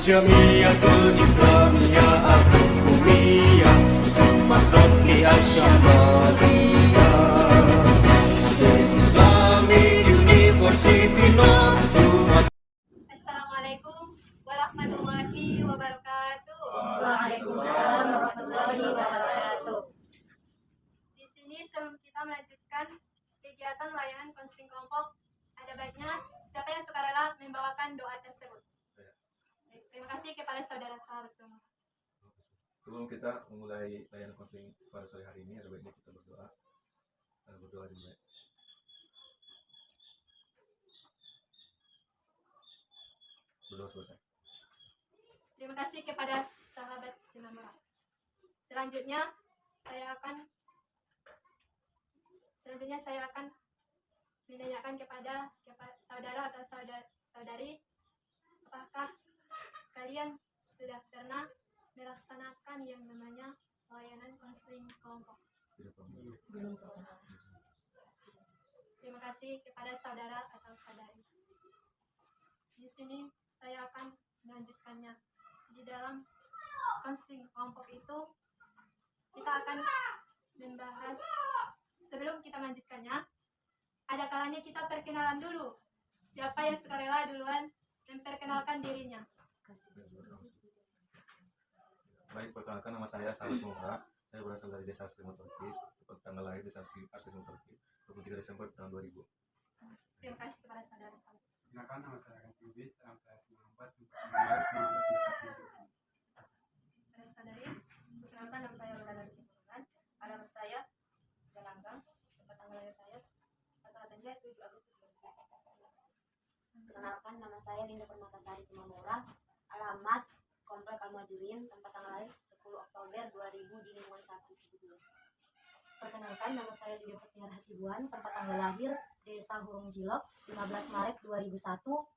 Jamiatul Islamiyah Al-Hukumiyah Sumatera Asyamaliyah State Islamic University North Sumatera. Assalamualaikum warahmatullahi wabarakatuh. Waalaikumsalam warahmatullahi wabarakatuh. Di sini sebelum kita melanjutkan kegiatan layanan konseling kelompok, ada baiknya siapa yang sukarela membawakan doa tersebut. Terima kasih kepada saudara-saudara semua. Sebelum kita memulai layanan konseling pada sore hari ini, ada baiknya kita berdoa. Berdoa dimulai. Berdoa selesai. Terima kasih kepada sahabat Sinamara. Selanjutnya saya akan menanyakan kepada saudara atau saudari, apakah kalian sudah pernah melaksanakan yang namanya layanan konseling kelompok? Belum pernah. Terima kasih kepada saudara atau saudari. Di sini saya akan melanjutkannya. Di dalam konseling kelompok itu kita akan membahas, sebelum kita melanjutkannya, ada kalanya kita perkenalan dulu. Siapa yang sukarela duluan memperkenalkan dirinya? Baik, perkenalkan, nama saya Salah Semoga. Saya berasal dari Desa Asri Motorkis, tanggal lahir Desa Asri Motorkis, 23 Desember tahun 2000. Terima kasih kepada saudara-saudara. Perkenalkan, nama saya Akan Lubis, nama saya Semangat, Saudara saudari, Perkenalkan, nama saya Roda dari Simbolongan. Alamat saya Galanggang. Tempat tanggal lahir saya Pasar Tenja 7 Agustus 2001. Perkenalkan, nama saya Linda Permatasari Simamora. Alamat Komplek Al-Muhajirin. Tempat tanggal lahir 10 Oktober 2000 di lingkungan 1 Cibubur. Perkenalkan, nama saya Lydia Fetniar Hasibuan. Tempat tanggal lahir Desa Hurung Jilok 15 Maret 2001.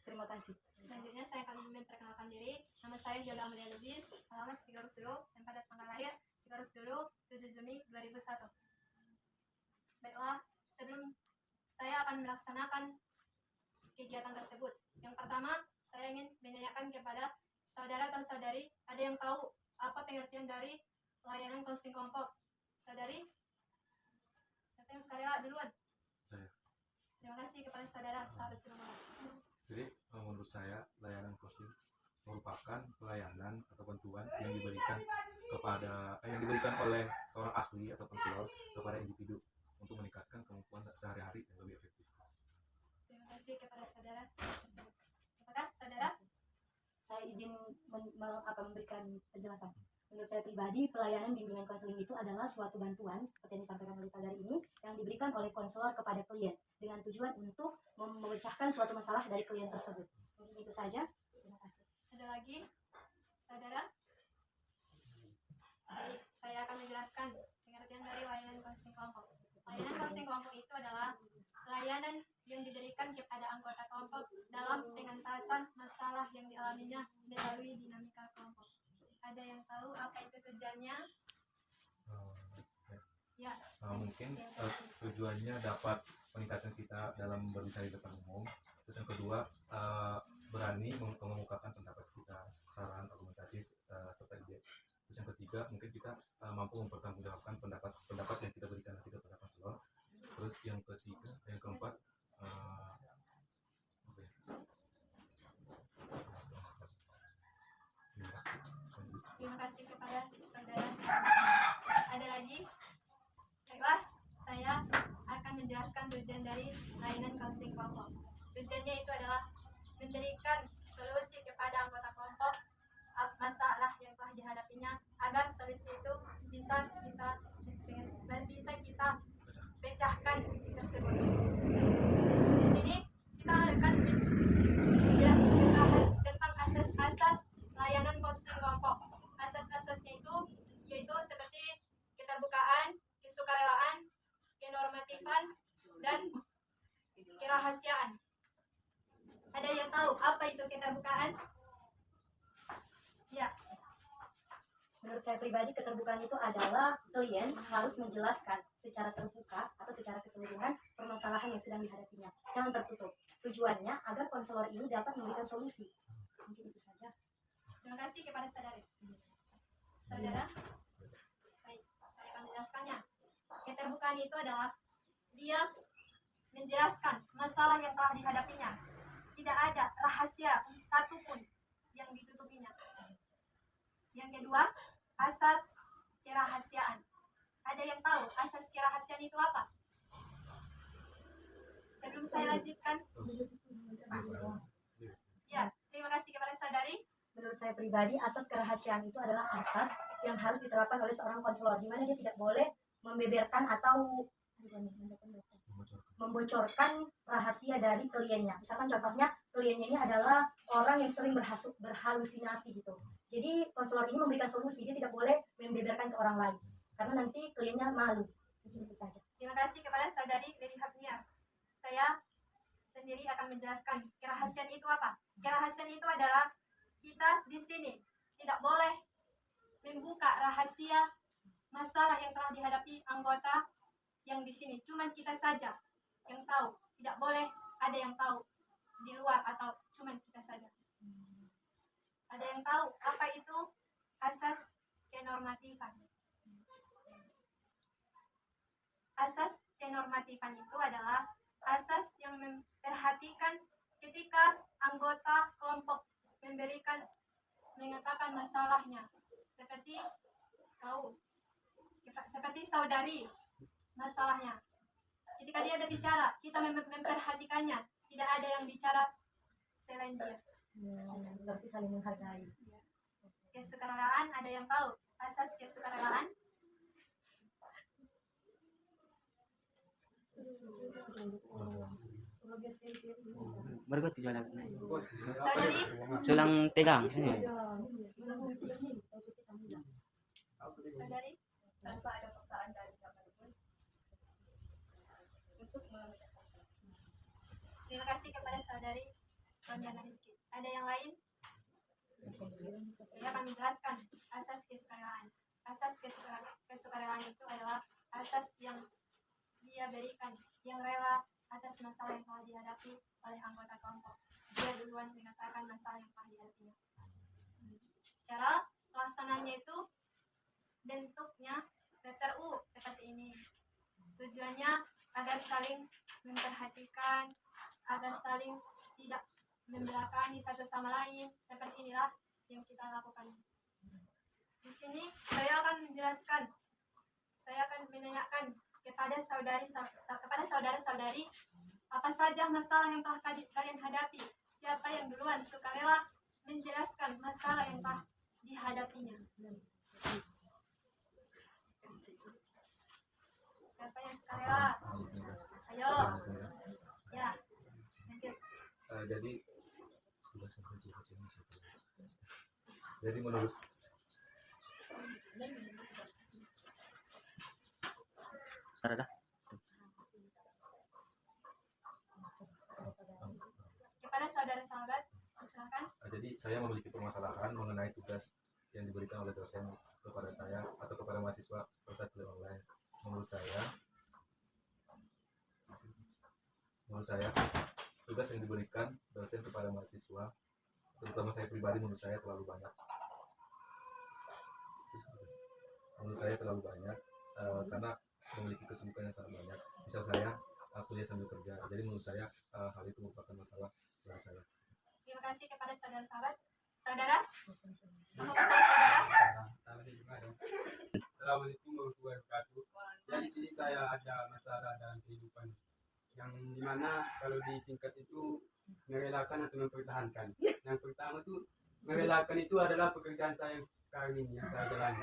Terima kasih. Selanjutnya saya akan memperkenalkan diri. Nama saya Yola Amelia Lubis, alamat Sigarus Dulu, dan pada tanggal lahir Sigarus Dulu 7 Juni 2001. Baiklah, sebelum saya akan melaksanakan kegiatan tersebut, yang pertama saya ingin menanyakan kepada saudara atau saudari, ada yang tahu apa pengertian dari layanan konseling kelompok? Saudari, siapa yang sukarela duluan? Saya. Terima kasih kepada saudara sahabat semua. Jadi menurut saya layanan konseling merupakan pelayanan atau bantuan yang diberikan oleh seorang ahli atau konselor kepada individu untuk meningkatkan kemampuan sehari-hari yang lebih efektif. Terima kasih kepada saudara. Apakah saudara? Saya izin memberikan penjelasan. Menurut saya pribadi, pelayanan bimbingan konseling itu adalah suatu bantuan seperti yang disampaikan oleh saudari ini yang diberikan oleh konselor kepada klien dengan tujuan untuk memecahkan suatu masalah dari klien tersebut. Mungkin itu saja. Terima kasih. Ada lagi, saudara? Baik, saya akan menjelaskan pengertian dari layanan konseling kelompok. Layanan konseling kelompok itu adalah layanan yang diberikan kepada anggota kelompok dalam pengentasan masalah yang dialaminya melalui dinamika kelompok. Ada yang tahu apa itu tujuannya? Ya. Mungkin tujuannya dapat meningkatkan kita dalam berbicara di depan umum. Terus yang kedua, berani mengemukakan pendapat kita, saran, argumentasi, serta ide. Terus yang ketiga, mungkin kita mampu mempertanggungjawabkan pendapat yang kita berikan nanti kepada konselor. Terus yang keempat, Terima kasih kepada saudara. Ada lagi? Baiklah, saya akan menjelaskan tujuan dari layanan konseling kelompok. Tujuannya itu adalah memberikan solusi kepada anggota kelompok masalah yang telah dihadapinya agar solusi itu bisa kita pecahkan tersebut. Di sini kita akan membahas tentang asas-asas layanan konseling kelompok. Asas-asasnya itu yaitu seperti keterbukaan, kesukarelaan, kenormatifan, dan kerahasiaan. Ada yang tahu apa itu Menurut saya pribadi, keterbukaan itu adalah klien harus menjelaskan secara terbuka atau secara keseluruhan permasalahan yang sedang dihadapinya. Jangan tertutup. Tujuannya agar konselor ini dapat memberikan solusi. Mungkin itu saja. Terima kasih kepada saudara. Saudara, baik, saya akan menjelaskannya. Keterbukaan itu adalah dia menjelaskan masalah yang telah dihadapinya. Tidak ada rahasia satupun yang ditutupinya. Yang kedua, asas kerahasiaan. Ada yang tahu asas kerahasiaan itu apa? Sebelum saya lanjutkan, ya, terima kasih kepada saudari. Menurut saya pribadi, asas kerahasiaan itu adalah asas yang harus diterapkan oleh seorang konselor, di mana dia tidak boleh membeberkan atau membocorkan rahasia dari kliennya. Misalkan contohnya, kliennya ini adalah orang yang sering berhalusinasi gitu. Jadi konselor ini memberikan solusi, dia tidak boleh membeberkan ke orang lain, karena nanti kliennya malu. Itu saja. Terima kasih kepada saudari Lili Hapniar. Saya sendiri akan menjelaskan kerahasiaan itu apa. Kerahasiaan itu adalah kita di sini tidak boleh membuka rahasia masalah yang telah dihadapi anggota yang di sini. Cuman kita saja yang tahu. Tidak boleh ada yang tahu di luar atau cuman kita saja. Ada yang tahu apa itu asas kenormatifan. Asas kenormatifan itu adalah asas yang memperhatikan ketika anggota kelompok mengatakan masalahnya, seperti seperti saudari masalahnya. Ketika dia berbicara, kita memperhatikannya, tidak ada yang bicara selain dia. Berarti saling menghargai. Kesukarelawan, ada yang tahu asas kesukarelawan? Baru gue jualan Saudari, sulang pegang. saudari, Tanpa ada paksaan dari siapapun untuk mengerjakan. terima kasih kepada saudari Rondana Rizky. Ada yang lain? Saya akan menjelaskan asas kesukarelawan. Asas kesukarelawan itu adalah asas yang dia berikan, yang rela atas masalah yang telah dihadapi oleh anggota kelompok. Dia duluan mengatakan masalah yang telah dihadapinya. Cara pelaksananya itu bentuknya letter U seperti ini. Tujuannya agar saling memperhatikan, agar saling tidak membelakangi satu sama lain. Seperti inilah yang kita lakukan. Di sini saya akan menjelaskan, saya akan menanyakan kepada saudara-saudari apa saja masalah yang telah kalian hadapi. Siapa yang duluan sukarela menjelaskan masalah yang telah dihadapinya. Siapa yang sukarela? Ayo. Ya, lanjut. Jadi menurut Ada. Kepada saudara sahabat, silakan. jadi saya memiliki permasalahan mengenai tugas yang diberikan oleh dosen kepada saya atau kepada mahasiswa peserta kuliah online. Menurut saya tugas yang diberikan dosen kepada mahasiswa, terutama saya pribadi, menurut saya terlalu banyak. Karena memiliki kesibukan yang sangat banyak. Misal saya kuliah sambil kerja, jadi menurut saya hal itu merupakan masalah bagi saya. Terima kasih kepada saudara sahabat. Saudara? Apa masalah saudara? Assalamualaikum warahmatullahi wabarakatuh. Ya, di sini saya ada masalah dalam kehidupan yang dimana kalau disingkat itu merelakan atau mempertahankan. Yang pertama tuh merelakan itu adalah pekerjaan saya yang sekarang ini yang saya jalani.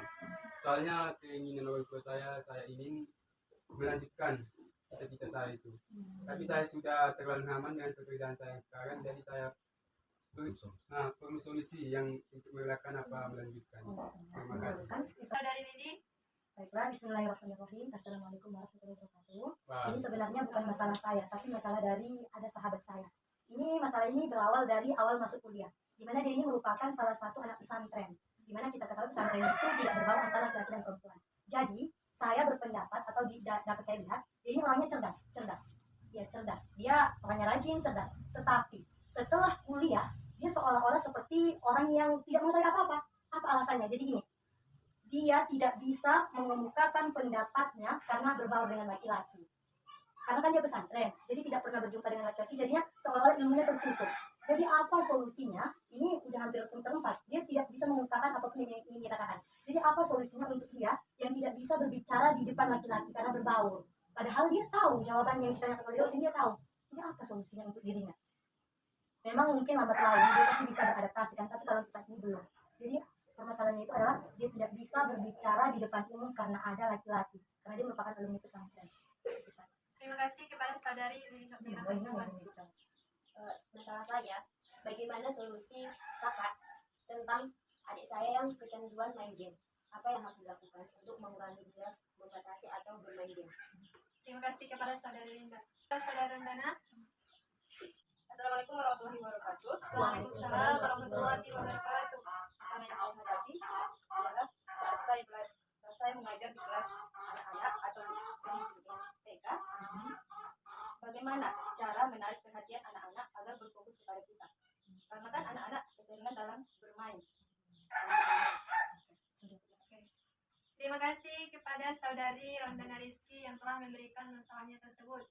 Soalnya keinginan orang tua saya ingin melanjutkan cita-cita saya itu. Tapi saya sudah terlalu nyaman dengan pekerjaan saya yang sekarang, jadi saya perlu solusi yang untuk merelakan apa melanjutkan. Terima kasih. Saudari Lidi, Baiklah, bismillahirrahmanirrahim. Assalamualaikum warahmatullahi wabarakatuh. Wah, Ini sebenarnya bukan masalah saya, tapi masalah dari ada sahabat saya. Masalah ini berawal dari awal masuk kuliah, di mana dia ini merupakan salah satu anak pesantren. Dimana kita ketahui pesantren itu tidak berbaur antara laki-laki dan perempuan. Jadi saya berpendapat atau dapat saya lihat, dia ini orangnya cerdas. Ya cerdas. Dia orangnya rajin, cerdas. Tetapi setelah kuliah, dia seolah-olah seperti orang yang tidak mengetahui apa-apa. Apa alasannya? Jadi gini, dia tidak bisa mengemukakan pendapatnya karena berbaur dengan laki-laki. Karena kan dia pesantren, jadi tidak pernah berjumpa dengan laki-laki, jadinya seolah-olah ilmunya tertutup. Jadi apa solusinya? Ini udah hampir semester 4, dia tidak bisa mengungkapkan apapun yang ingin dia katakan. Jadi apa solusinya untuk dia yang tidak bisa berbicara di depan laki-laki karena berbaur? Padahal dia tahu jawaban yang ditanyakan oleh dosen, dia tahu. Ini apa solusinya untuk dirinya? Memang mungkin lambat laun dia pasti bisa beradaptasi kan, tapi kalau untuk saat ini belum. Jadi permasalahannya itu adalah dia tidak bisa berbicara di depan umum karena ada laki-laki, karena dia merupakan alumni pesantren. Terima kasih kepada saudari Lili Nurmira Kasman. Masalah saya, bagaimana solusi kakak tentang adik saya yang kecanduan main game? Apa yang harus dilakukan untuk mengurangi dia membatasi atau bermain game? Terima kasih kepada saudari Linda. Saudara Rendana. Assalamualaikum warahmatullahi wabarakatuh. Waalaikumsalam warahmatullahi wabarakatuh. Masalah yang saya hadapi adalah saat saya mengajar di kelas anak-anak atau siswa TK, bagaimana cara menarik perhatian anak-anak agar berfokus kepada kita? Karena kan anak-anak keseringan dalam bermain. Terima kasih kepada saudari Rondana Rizky yang telah memberikan masalahnya tersebut.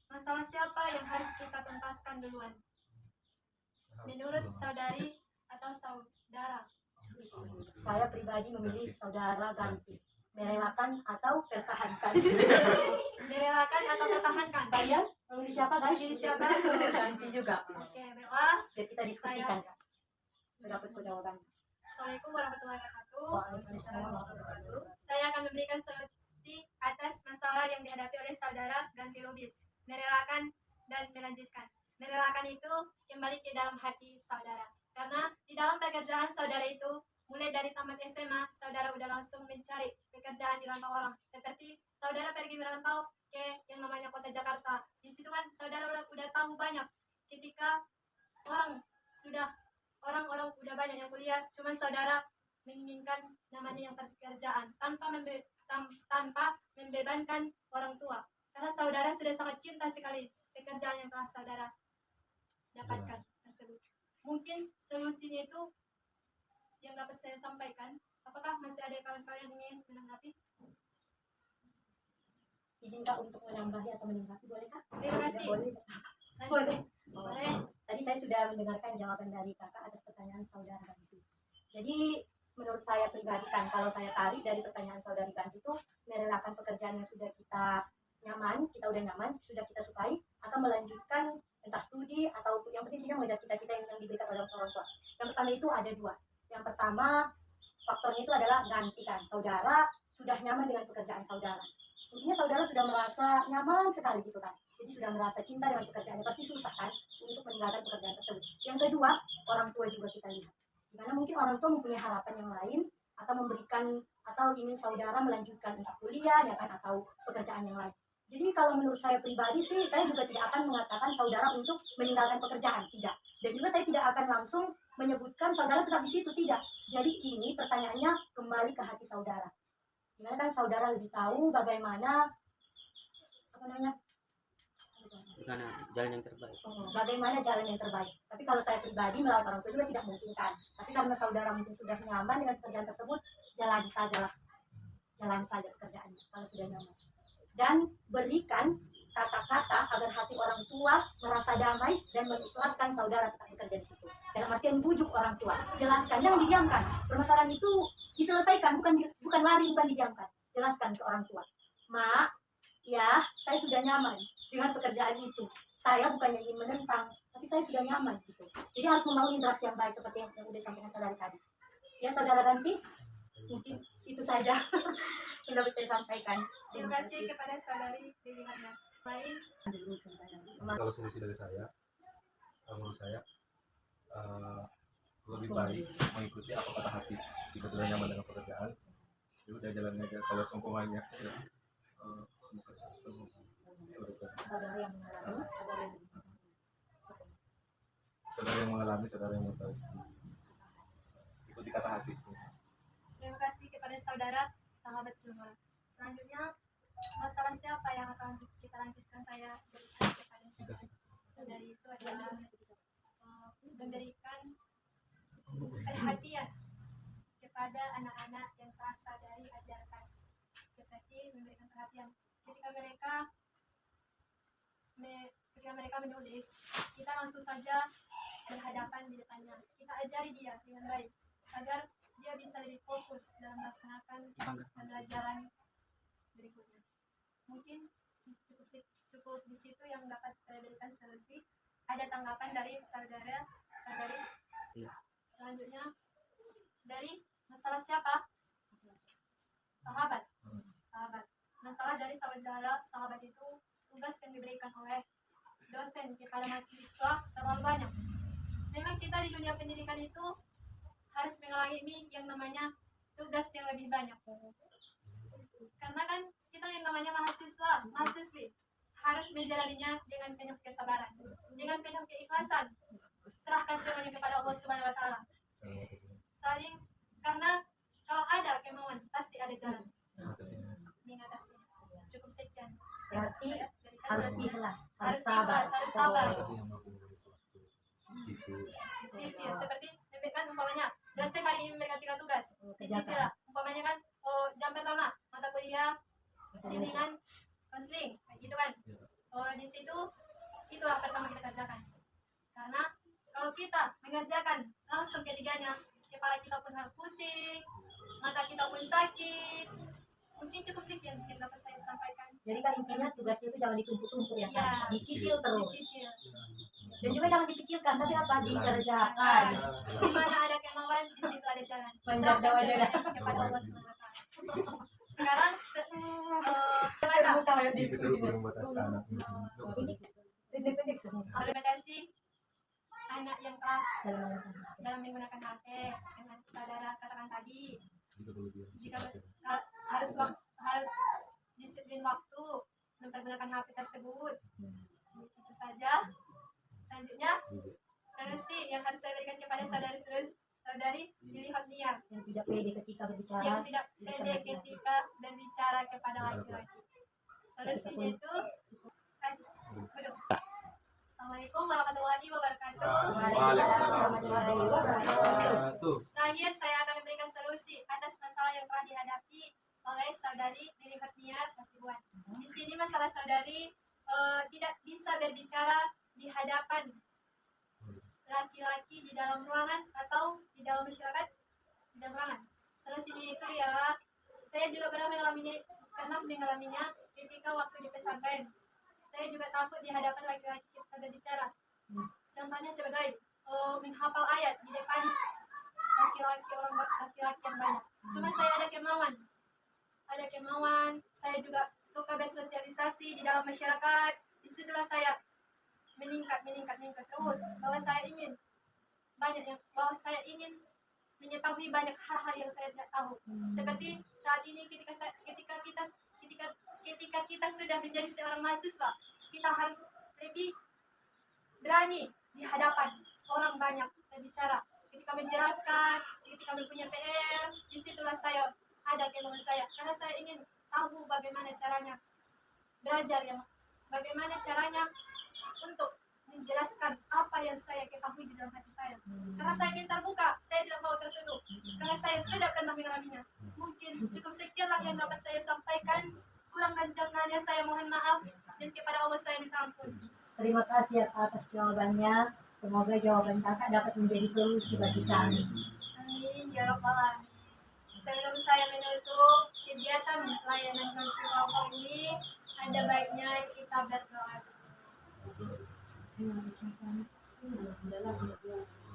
Masalah siapa yang harus kita tuntaskan duluan? Menurut saudari atau saudara? Saya pribadi memilih saudara ganti, merelakan atau pertahankan. Merelakan atau pertahankan? Kalian memilih siapa guys? Memilih siapa? Ganti juga. Oke, baiklah. Biar kita diskusikan. Sudah dapat jawaban. Assalamualaikum warahmatullahi wabarakatuh. Waalaikumsalam warahmatullahi wabarakatuh. Saya akan memberikan solusi atas masalah yang dihadapi oleh saudara ganti lubis. Merelakan dan melanjutkan. Merelakan itu kembali ke dalam hati saudara. Karena di dalam pekerjaan saudara itu, mulai dari tamat SMA, saudara udah langsung mencari pekerjaan di rantau orang. Seperti saudara pergi merantau ke yang namanya kota Jakarta. Di situ kan saudara udah tahu banyak. Ketika orang udah banyak yang kuliah, cuman saudara menginginkan namanya yang pekerjaan tanpa membebankan orang tua. Karena saudara sudah sangat cinta sekali pekerjaan yang telah saudara dapatkan tersebut. Mungkin solusinya itu yang dapat saya sampaikan. Apakah masih ada kawan-kawan yang ingin menanggapi? Izinkan untuk menambahi atau menanggapi, bolehkah? Terima kasih. Boleh. Lanjut. Boleh. Tadi saya sudah mendengarkan jawaban dari kakak atas pertanyaan saudara Ganti. Jadi menurut saya pribadi kan, kalau saya tarik dari pertanyaan saudari Ganti itu, merelakan pekerjaan yang sudah kita nyaman, kita udah nyaman, sudah kita sukai, atau melanjutkan entah studi atau yang penting kita mengejar cita-cita yang diberikan oleh orang tua. Yang pertama itu ada dua. Yang pertama faktornya itu adalah gantikan. Saudara sudah nyaman dengan pekerjaan saudara. Intinya saudara sudah merasa nyaman sekali gitu kan. Jadi sudah merasa cinta dengan pekerjaannya. Pasti susah kan untuk meninggalkan pekerjaan tersebut. Yang kedua, orang tua juga kita lihat. Dimana mungkin orang tua mempunyai harapan yang lain atau memberikan atau ingin saudara melanjutkan entah kuliah ya kan atau pekerjaan yang lain. Jadi kalau menurut saya pribadi sih, saya juga tidak akan mengatakan saudara untuk meninggalkan pekerjaan, tidak. Dan juga saya tidak akan langsung menyebutkan saudara tetap di situ, tidak. Jadi ini pertanyaannya kembali ke hati saudara. Dimana kan saudara lebih tahu bagaimana jalan yang terbaik. Bagaimana jalan yang terbaik. Tapi kalau saya pribadi melawan orang tua juga tidak mungkin kan. Tapi karena saudara mungkin sudah nyaman dengan pekerjaan tersebut, jalani sajalah. Jalan saja pekerjaannya kalau sudah nyaman. Dan berikan kata-kata agar hati orang tua merasa damai dan mengikhlaskan saudara tetap bekerja di situ. Dalam artian bujuk orang tua, jelaskan, jangan didiamkan. Permasalahan itu diselesaikan, bukan lari, bukan didiamkan. Jelaskan ke orang tua, Mak, ya saya sudah nyaman dengan pekerjaan itu. Saya bukannya ingin menentang, tapi saya sudah nyaman gitu. Jadi harus membangun interaksi yang baik seperti yang sudah disampaikan saudara tadi. Ya saudara Ganti, mungkin itu saja yang dapat saya sampaikan. Terima kasih kepada saudari pilihannya. Baik. Kalau solusi dari saya, menurut saya lebih baik mengikuti apa kata hati. Jika sudah nyaman dengan pekerjaan, ya udah jalan aja. Kalau seumpamanya saudara yang mengalami, saudara yang mengetahui, ikuti kata hati. saudara, sahabat semua. Selanjutnya, masalah siapa yang akan kita lanjutkan saya berikan kepada saudari itu adalah memberikan perhatian kepada anak-anak yang telah saudari ajarkan. Seperti memberikan perhatian ketika mereka menulis, kita langsung saja berhadapan di depannya. Kita ajari dia dengan baik agar dia bisa lebih fokus dalam melaksanakan pembelajaran berikutnya. Mungkin cukup di situ yang dapat saya berikan solusi. Ada tanggapan dari saudari? Iya. Selanjutnya dari masalah siapa? Sahabat. Masalah dari sahabat itu tugas yang diberikan oleh dosen kepada mahasiswa terlalu banyak. Memang kita di dunia pendidikan itu harus mengalami yang namanya tugas yang lebih banyak. Karena kan kita yang namanya mahasiswi harus menjalaninya dengan penuh kesabaran, dengan penuh keikhlasan. Serahkan semuanya kepada Allah Subhanahu wa taala. Saling, karena kalau ada kemauan pasti ada jalan. Mengatasi. Cukup sekian. Berarti harus ikhlas, harus Harus sabar. ikhlas, harus sabar. Cicil. Cicil seperti kan umpamanya dosen hari ini memberikan 3 tugas. Dicicil Kerjakan. lah. Umpamanya kan jam pertama mata kuliah bimbingan konseling kayak gitu kan. Di situ itu yang pertama kita kerjakan. Karena kalau kita mengerjakan langsung ketiganya, kepala kita pun harus pusing, mata kita pun sakit. Mungkin cukup sekian yang dapat saya sampaikan. Jadi kan intinya tugasnya itu jangan ditumpuk-tumpuk ya, Iya. kan? Dicicil terus. Dicicil. Dan juga jangan dipikirkan, tapi apa? Dikerjakan. Nah, di mana ada kemauan, di situ ada jalan. Panjang doa juga. Kepada Allah Subhanahu wa taala. Sekarang sebentar. Ini disuruh membatasi anak. Ini pendek-pendek sebenarnya. Terima kasih anak yang telah Dalam dalam menggunakan HP dengan saudara katakan tadi, Itu dulu dia. jika harus disiplin waktu mempergunakan HP tersebut. Itu saja. Selanjutnya solusi yang harus saya berikan kepada saudari dilihat niat yang tidak pede ketika berbicara. yang tidak pede ketika berbicara kepada laki-laki. Solusinya itu duduk. Assalamualaikum warahmatullahi wabarakatuh. Waalaikumsalam warahmatullahi wabarakatuh. Terakhir saya akan memberikan solusi atas masalah yang telah dihadapi oleh saudari dilihat niat Hasibuan. Di sini masalah saudari tidak bisa berbicara di hadapan laki-laki di dalam ruangan atau di dalam masyarakat di dalam ruangan. Solusinya itu ialah saya juga pernah mengalaminya ketika waktu di pesantren. Saya juga takut di hadapan laki-laki kita berbicara. Contohnya sebagai menghafal ayat di depan laki-laki yang banyak. Cuma saya ada kemauan. Saya juga suka bersosialisasi di dalam masyarakat. Disitulah saya meningkat terus bahwa saya ingin mengetahui banyak hal-hal yang saya tidak tahu. Seperti saat ini ketika kita sudah menjadi seorang mahasiswa, kita harus lebih berani di hadapan orang banyak berbicara. Ketika menjelaskan, ketika mempunyai PR, disitulah saya ada kemauan saya. Karena saya ingin tahu bagaimana caranya belajar, bagaimana caranya untuk menjelaskan apa yang saya ketahui di dalam hati saya. Karena saya ingin terbuka, saya tidak mau tertutup. Karena saya sudah pernah mengalaminya. Mungkin cukup sekianlah yang dapat saya sampaikan. Kurang kencangnya saya mohon maaf, dan kepada Allah saya minta ampun. Terima kasih atas jawabannya. Semoga jawaban kakak dapat menjadi solusi bagi kami. Amin ya rabbal alamin. Sebelum saya menutup kegiatan layanan konseling ini, ada baiknya kita berdoa.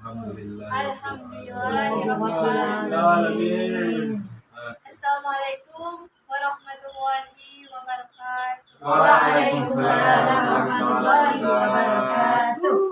Alhamdulillahirrahmanirrahim. Assalamualaikum warahmatullahi wabarakatuh. Waalaikumsalam warahmatullahi wabarakatuh.